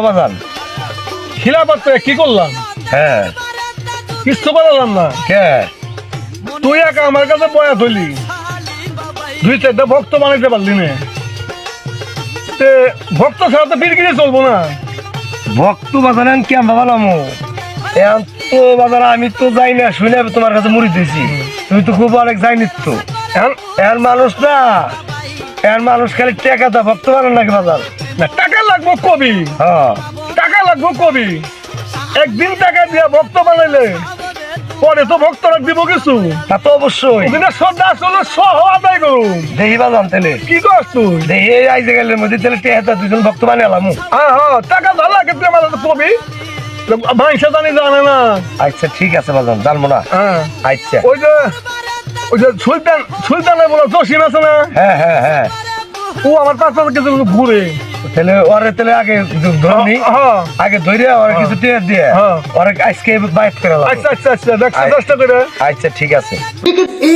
বাজান খিলাফত পেয়ে কি করলাম? হ্যাঁ কিচ্ছু পারলাম না। কে তুই একা আমার কাছে বয়া থইলি, 2-4টা ভক্ত বানাইতে পারলি না। ভক্ত ছাড়া তো বিড়গিরে চলবো না। ভক্ত বাজান কি আমরা বানামো? এখন তো বাজার আমি তো যাই না, শুনে তোমার কাছে মুড়ি দিয়েছি। তুমি তো খুব অনেক যাইনি তো। এখন মানুষ না, এখন মানুষ খালি টাকা দা ভক্ত বানান নাকি বাজার? না টাকা লাগবো কবি, হ্যাঁ টাকা লাগবো কবি। একদিন টাকা দিয়া ভক্ত বানাইলে পরে তো ভক্তরা দিব কিছু। তা তো অবশ্যই ওদিনে শ্রদ্ধা আসলে সহ আদায় করুন। দেখি বাজান তাহলে কি করছ তুই? দেখি এই আইজে গেলের মধ্যে তাহলে টেহাটা দুজন ভক্ত বানালাম। হ্যাঁ হ্যাঁ টাকা ভালো লাগে তুই আমার কবি, ভাইসা জানি জানে না। আচ্ছা ঠিক আছে বাজান, জানবো না। হ্যাঁ আচ্ছা ওই যে সুলতানের বলা জসিম আছে না, হ্যাঁ হ্যাঁ হ্যাঁ ও আমার পাঁচ কিছু ঘুরে। তাহলে ওরে তাহলে আগে ধরনি, হ্যাঁ আগে ধরে ওরে কিছু টেহার দিয়ে হ্যাঁ। ওরে আজকে বাইট করে দাও। আচ্ছা আচ্ছা আচ্ছা দেখছো চেষ্টা করে। আচ্ছা ঠিক আছে।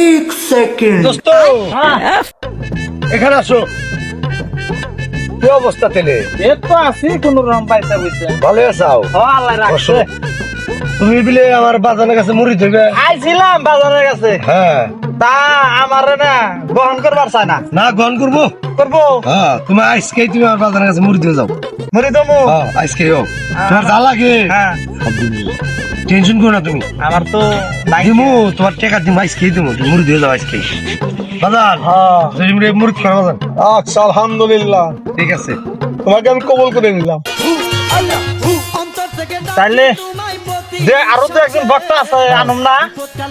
एक सेकंड দোস্ত এখানে আসো। কি অবস্থা তেলে? একটু আছি কোন রকম পাইতে বইছে। ভালো আছাও? আল্লাহ বসো। রাখছে। তুমি বিলে আমার বাজানের কাছে মুড়ি ধইবে? আইছিলাম বাজারের কাছে, হ্যাঁ তা আমারে না বহন করবার চায় না। না গ্রহণ করবো। করবো হ্যাঁ তুমি আজকেই তুমি আমার বাজানের কাছে মুড়ি দিয়ে যাও। মুড়ি দমু। হ্যাঁ আজকেই হোক। তোমার যা লাগে হ্যাঁ টেনশন করো না তুমি। আমার তো নাই। দিমু তোমার টাকা দিমু, আজকেই দিমু। তুমি মুড়ি দিয়ে যাও আজকেই বাজান। হ্যাঁ তুমি মুড়ি খাও বাজান। আচ্ছা আলহামদুলিল্লাহ, ঠিক আছে। তোমাকে আমি কবল করে নিলাম। তাইলে যে আরো তো একজন ভক্ত আছে আনুম না?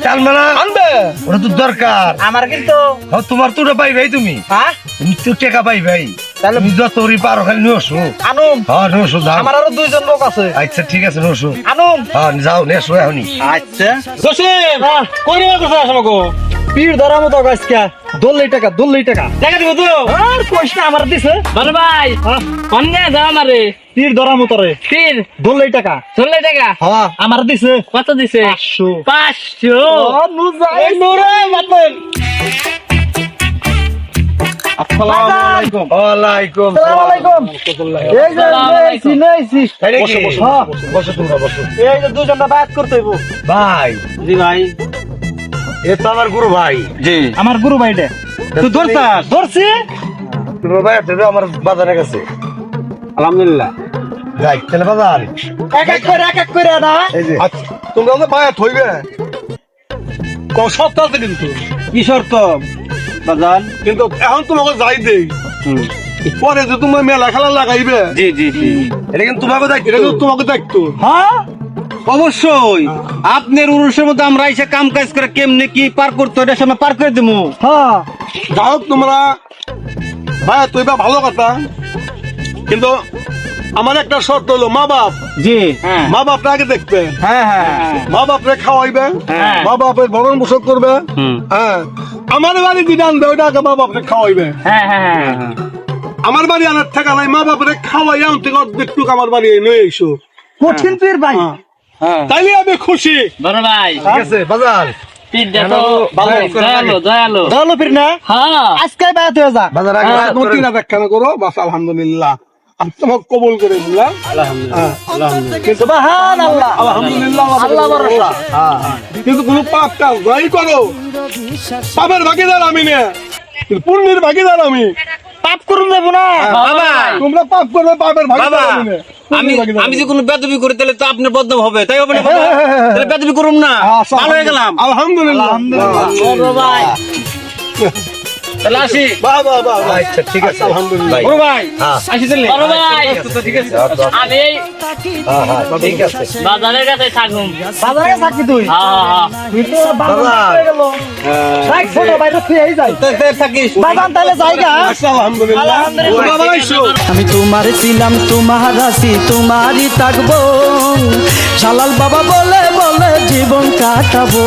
চালবে না? আনবে ওটা তো দরকার। আমার কিন্তু হ্যাঁ, তোমার তো ওটা পাই ভাই, তুমি হ্যাঁ তুমি তো টাকা পাই ভাই। তাহলে তুমি যত পারো খালি নিয়ে আসো। আনুম। হ্যাঁ নিয়ে আসো যাও। আমার আরো 2জন লোক আছে। আচ্ছা ঠিক আছে নিয়ে আসো। আনুম। হ্যাঁ যাও নিয়ে আসো এখনই। আচ্ছা জসিম কই রে কথা আমাকে পীর ধরা মতো আজকে দললেই টাকা টাকা দিব তো। আর কইস না আমার দিছে বড় ভাই কন্যা দাও আমারে পীর ধরা মতো রে ফির দললেই টাকা। 16 টাকা হ্যাঁ আমার দিছে কত দিছে? 500। 500 ও নুজাই নুরে বাতন। আসসালামু আলাইকুম। ওয়ালাইকুম আসসালামু আলাইকুম। এই যে নেইছি নেইছি। তাই নাকি? হ্যাঁ বসো তোমরা বসো। এই যে দুজনটা বায়াত করতে হইব। ভাই জি ভাই এ তো আমার গুরু ভাই। জি আমার গুরু ভাইটা তুই ধরছি। তুমি ভাই দেবে আমার বাজারের কাছে। আলহামদুলিল্লাহ। যাই তাহলে বাজার। এক এক করে না। এই যে আচ্ছা তোমরা তো বায়া থইবে কোন সপ্তাহ কিন্তু, কি শর্ত বাজান? কিন্তু এখন তোমাকে যাই দেই পরে যে তুমি মেলা খেলা লাগাইবে জি জি জি এটা কিন্তু তোমাকে দায়িত্ব। এটা কিন্তু তোমাকে দেখতো। হ্যাঁ অবশ্যই। আপনার উরুষের মধ্যে আমরা এসে কাম কাজ করে কেমনে কি পার করতে এটার সামনে পার করে দেবো। হ্যাঁ যাই হোক তোমরা ভাইয়া তুইবা ভালো কথা, কিন্তু আমার একটা শর্ত হলো মা বাপ, জি মা বাপটা আগে দেখবে, হ্যাঁ হ্যাঁ মা বাপরে খাওয়াইবে, হ্যাঁ। মা বাপের ভরণ পোষণ করবে। হ্যাঁ আমার বাড়ি যেটা আনবে ওইটা আগে মা বাপরে খাওয়াইবে। হ্যাঁ হ্যাঁ আমার বাড়ি আনার টাকা নাই, মা বাপরে খাওয়াই আনতে অর্ধেক টুক আমার বাড়ি নিয়ে এসো। কঠিন পীর ভাই। হ্যাঁ। তাইলে আমি খুশি। বড় ভাই ঠিক আছে বাজার। ফির দেখো ভালো দয়ালো দয়ালু পীর না হ্যাঁ আজকে বায়াত হয়ে যা। বাজার আগে আচ্ছা, তোমার 3 হাজার কেন করো বাস আলহামদুলিল্লাহ, আমি তোমাকে কবুল করে দিলাম। কিন্তু সুবহানাল্লাহ আলহামদুলিল্লাহ আল্লাহ ভরসা। কিন্তু কোনো পাপ কাজ নাই করো, পাপের ভাগিদার আমি না, কিন্তু পুণ্যের ভাগিদার আমি। পাপ করুন দেব না বাবা তোমরা পাপ করবে, পাপের ভাগিদার আমি না, আমি পুণ্যের ভাগিদার আমি যে কোনো বেদবি করি তাহলে তো আপনার বদনাম হবে, তাই হবে না বাবা? তাহলে বেদবি করুম না। আচ্ছা, ভালো হয়ে গেলাম। আলহামদুলিল্লাহ। বড় ভাই তাহলে আসি। বাহ বাহ বাহ বাহ। আচ্ছা ঠিক আছে আলহামদুলিল্লাহ। বড় ভাই হ্যাঁ। আসি তাহলে। বড় ভাই ঠিক আছে। আমি এই হ্যাঁ হ্যাঁ ঠিক আছে বাজারের কাছে থাকুম। বাজারে থাকি তুই। হ্যাঁ হ্যাঁ তুই তো বাজার হয়ে গেল। রাখ ছোট বাইরে তুই এই যাই। থাকিস। বাজার তাহলে জায়গা। আচ্ছা, আলহামদুলিল্লাহ। বাবা আইসো। আমি তোমার ছিলাম তোমার আছি তোমারই থাকবো, শালাল বাবা বলে বলে জীবন কাটাবো।